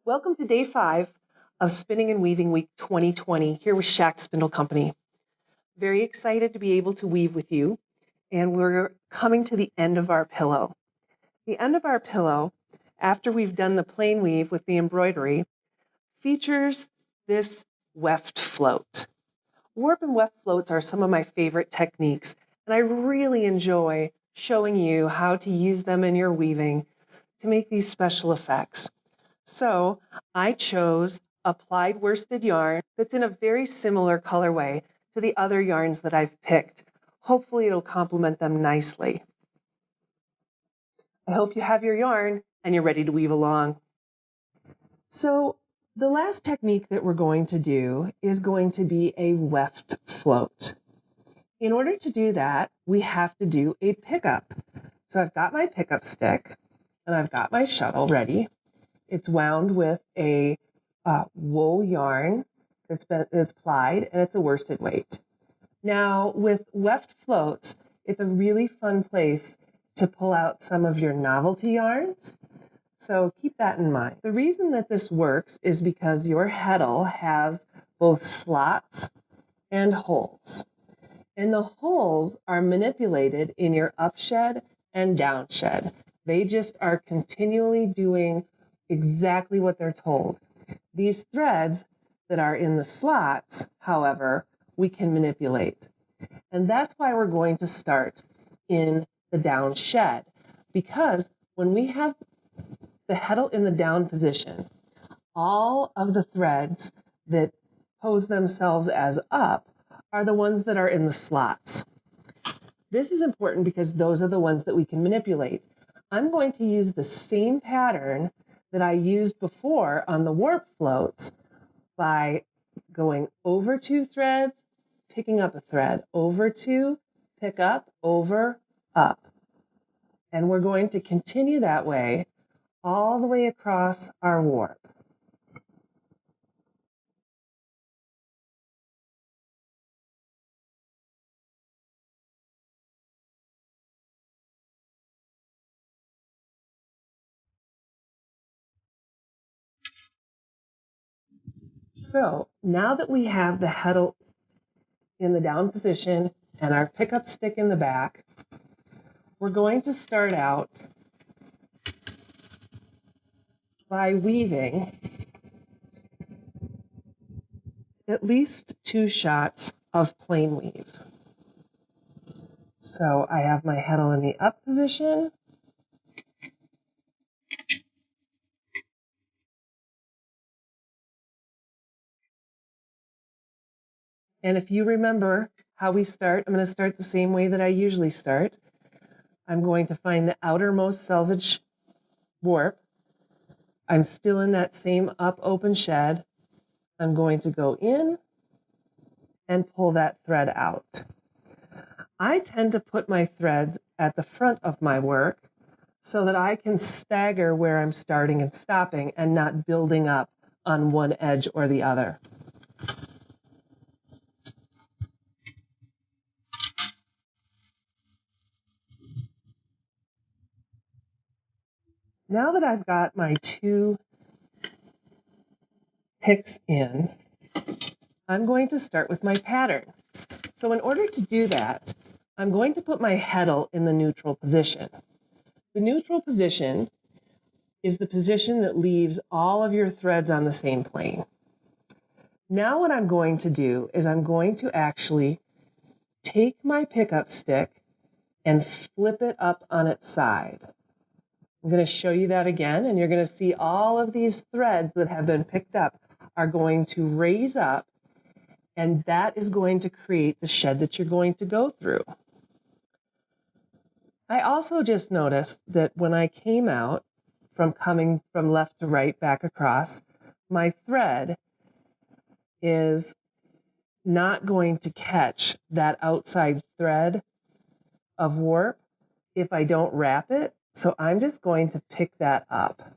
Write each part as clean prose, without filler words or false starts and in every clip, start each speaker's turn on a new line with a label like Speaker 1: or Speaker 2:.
Speaker 1: Welcome to day 5 of Spinning and Weaving Week 2020 here with Schacht Spindle Company. Very excited to be able to weave with you, and we're coming to the end of our pillow. The end of our pillow, after we've done the plain weave with the embroidery, features this weft float. Warp and weft floats are some of my favorite techniques, and I really enjoy showing you how to use them in your weaving to make these special effects. So I chose applied worsted yarn that's in a very similar colorway to the other yarns that I've picked. Hopefully it'll complement them nicely. I hope you have your yarn and you're ready to weave along. So the last technique that we're going to do is going to be a weft float. In order to do that, we have to do a pickup. So I've got my pickup stick and I've got my shuttle ready. It's wound with a wool yarn that's plied, and it's a worsted weight. Now, with weft floats, it's a really fun place to pull out some of your novelty yarns. So keep that in mind. The reason that this works is because your heddle has both slots and holes. And the holes are manipulated in your upshed and downshed. They just are continually doing exactly what they're told. These threads that are in the slots, however, we can manipulate. And that's why we're going to start in the down shed, because when we have the heddle in the down position, all of the threads that pose themselves as up are the ones that are in the slots. This is important because those are the ones that we can manipulate. I'm going to use the same pattern that I used before on the warp floats by going over 2 threads, picking up a thread, over 2, pick up, over, up. And we're going to continue that way all the way across our warp. So now that we have the heddle in the down position and our pickup stick in the back, we're going to start out by weaving at least 2 shots of plain weave. So I have my heddle in the up position. And if you remember how we start, I'm going to start the same way that I usually start. I'm going to find the outermost selvage warp. I'm still in that same up open shed. I'm going to go in and pull that thread out. I tend to put my threads at the front of my work so that I can stagger where I'm starting and stopping and not building up on one edge or the other. Now that I've got my 2 picks in, I'm going to start with my pattern. So in order to do that, I'm going to put my heddle in the neutral position. The neutral position is the position that leaves all of your threads on the same plane. Now what I'm going to do is I'm going to actually take my pickup stick and flip it up on its side. I'm going to show you that again, and you're going to see all of these threads that have been picked up are going to raise up, and that is going to create the shed that you're going to go through. I also just noticed that when I came out from coming from left to right back across, my thread is not going to catch that outside thread of warp if I don't wrap it. So I'm just going to pick that up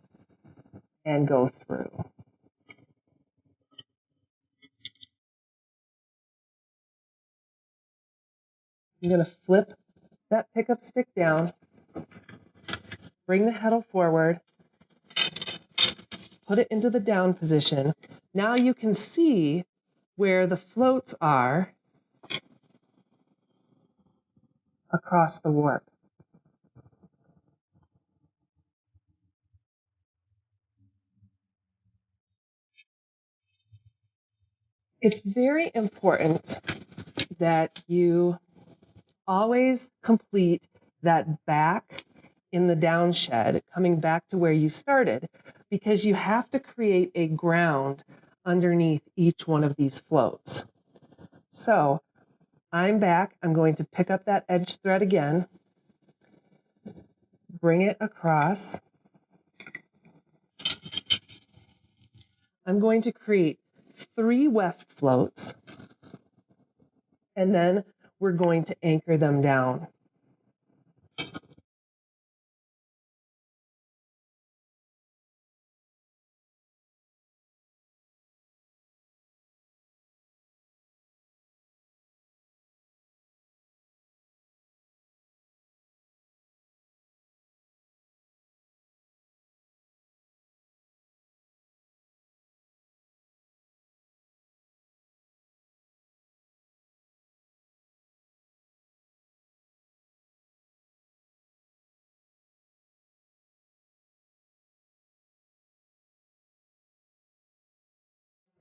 Speaker 1: and go through. I'm going to flip that pickup stick down, bring the heddle forward, put it into the down position. Now you can see where the floats are across the warp. It's very important that you always complete that back in the down shed, coming back to where you started, because you have to create a ground underneath each one of these floats. So I'm back. I'm going to pick up that edge thread again, bring it across. I'm going to create 3 weft floats, and then we're going to anchor them down.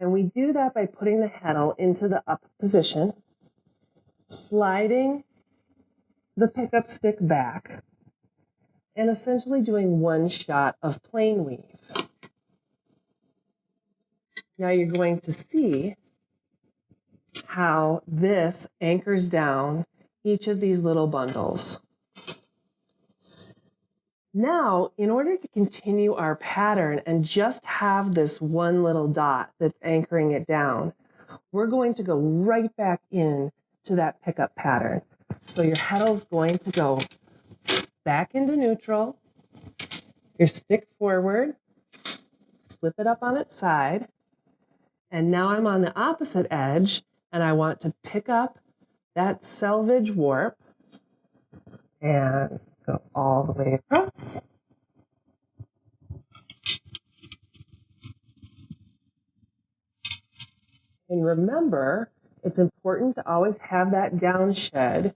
Speaker 1: And we do that by putting the heddle into the up position, sliding the pickup stick back, and essentially doing 1 shot of plain weave. Now you're going to see how this anchors down each of these little bundles. Now, in order to continue our pattern and just have this one little dot that's anchoring it down, we're going to go right back in to that pickup pattern. So your heddle's going to go back into neutral, your stick forward, flip it up on its side, and now I'm on the opposite edge, and I want to pick up that selvage warp and go all the way across. And remember, it's important to always have that down shed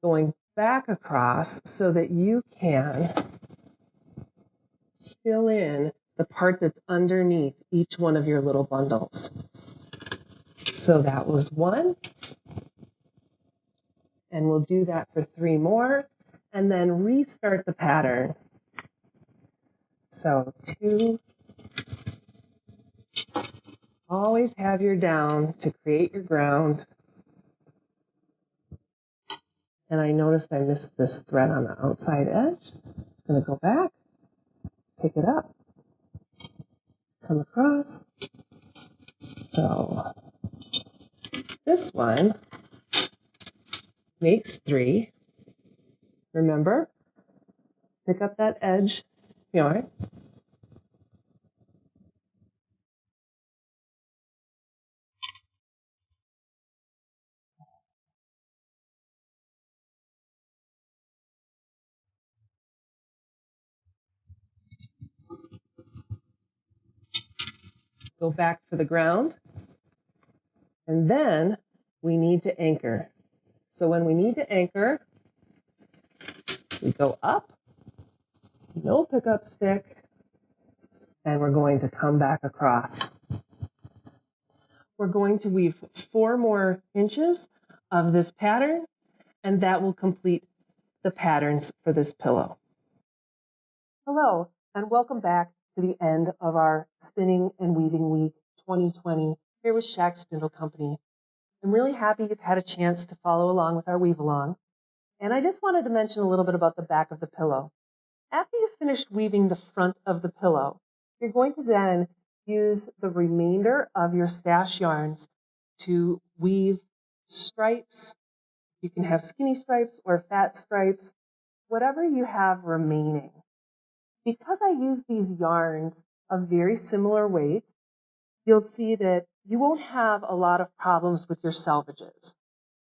Speaker 1: going back across so that you can fill in the part that's underneath each one of your little bundles. So that was 1. And we'll do that for 3 more and then restart the pattern. So 2. Always have your down to create your ground. And I noticed I missed this thread on the outside edge. It's going to go back, pick it up, come across. So this one makes 3. Remember, pick up that edge yarn. Go back for the ground. And then we need to anchor. So when we need to anchor, we go up, no pickup stick, and we're going to come back across. We're going to weave 4 more inches of this pattern, and that will complete the patterns for this pillow. Hello, and welcome back to the end of our Spinning and Weaving Week 2020 here with Schacht Spindle Company. I'm really happy you've had a chance to follow along with our weave along. And I just wanted to mention a little bit about the back of the pillow. After you've finished weaving the front of the pillow, you're going to then use the remainder of your stash yarns to weave stripes. You can have skinny stripes or fat stripes, whatever you have remaining. Because I use these yarns of very similar weight, you'll see that you won't have a lot of problems with your selvages.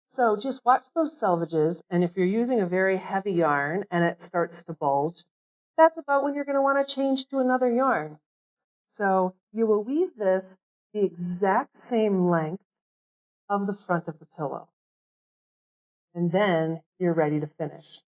Speaker 1: So just watch those selvages, and if you're using a very heavy yarn and it starts to bulge, that's about when you're going to want to change to another yarn. So you will weave this the exact same length of the front of the pillow. And then you're ready to finish.